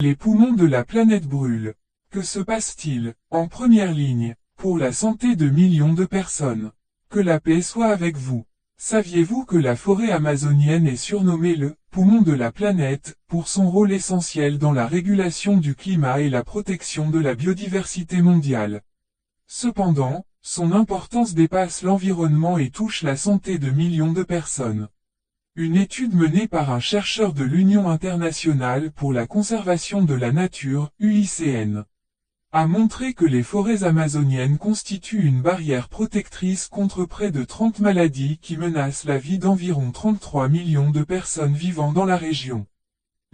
Les poumons de la planète brûlent. Que se passe-t-il, en première ligne, pour la santé de millions de personnes? Que la paix soit avec vous. Saviez-vous que la forêt amazonienne est surnommée le « poumon de la planète » pour son rôle essentiel dans la régulation du climat et la protection de la biodiversité mondiale? Cependant, son importance dépasse l'environnement et touche la santé de millions de personnes. Une étude menée par un chercheur de l'Union internationale pour la conservation de la nature, UICN, a montré que les forêts amazoniennes constituent une barrière protectrice contre près de 30 maladies qui menacent la vie d'environ 33 millions de personnes vivant dans la région.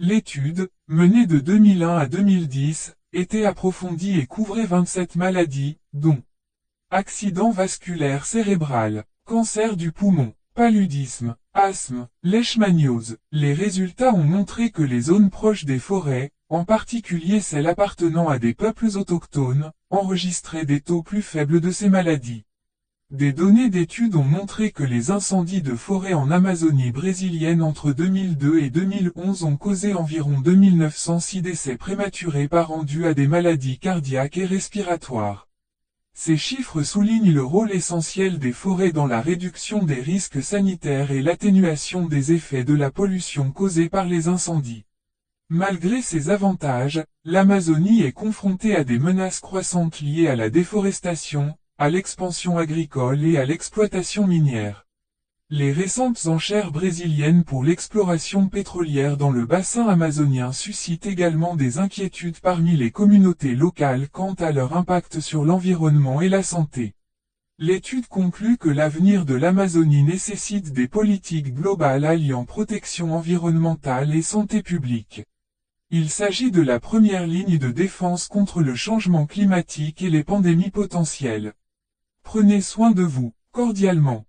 L'étude, menée de 2001 à 2010, était approfondie et couvrait 27 maladies, dont accident vasculaire cérébral, cancer du poumon, paludisme, asthme, leishmaniose. Les résultats ont montré que les zones proches des forêts, en particulier celles appartenant à des peuples autochtones, enregistraient des taux plus faibles de ces maladies. Des données d'études ont montré que les incendies de forêt en Amazonie brésilienne entre 2002 et 2011 ont causé environ 2906 décès prématurés par an dus à des maladies cardiaques et respiratoires. Ces chiffres soulignent le rôle essentiel des forêts dans la réduction des risques sanitaires et l'atténuation des effets de la pollution causée par les incendies. Malgré ces avantages, l'Amazonie est confrontée à des menaces croissantes liées à la déforestation, à l'expansion agricole et à l'exploitation minière. Les récentes enchères brésiliennes pour l'exploration pétrolière dans le bassin amazonien suscitent également des inquiétudes parmi les communautés locales quant à leur impact sur l'environnement et la santé. L'étude conclut que l'avenir de l'Amazonie nécessite des politiques globales alliant protection environnementale et santé publique. Il s'agit de la première ligne de défense contre le changement climatique et les pandémies potentielles. Prenez soin de vous, cordialement.